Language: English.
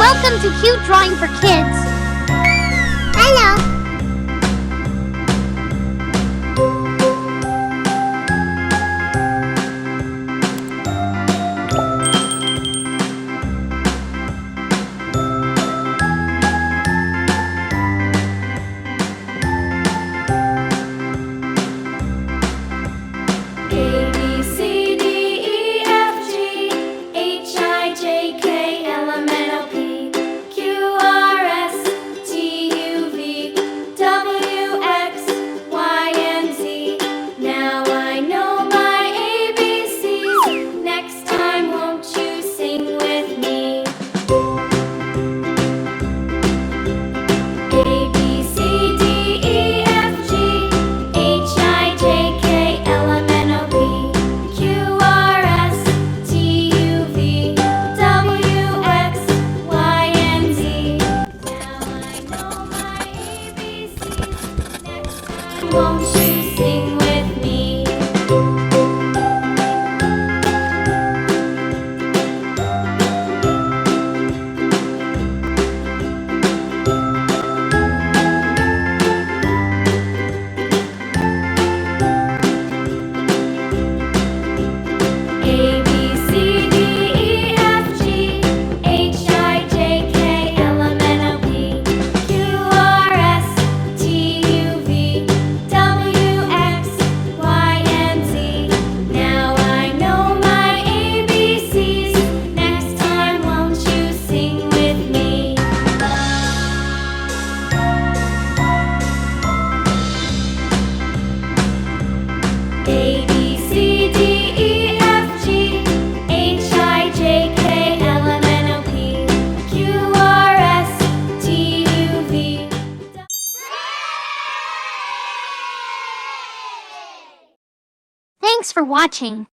Welcome to Cute Drawing for Kids. Hello. Won't you sing with me? A, B, C, D, E, F, G, H, I, J, K, L, M, N, O, P, Q, R, S, T, U, V, W, X, Y, and Z. Now I know my ABCs. Next time, won't you sing with me? A, B, C, D, E, F, G, H, I, J, K, L, M, N, O, P, Q, R, S, T, U, V. Thanks for watching.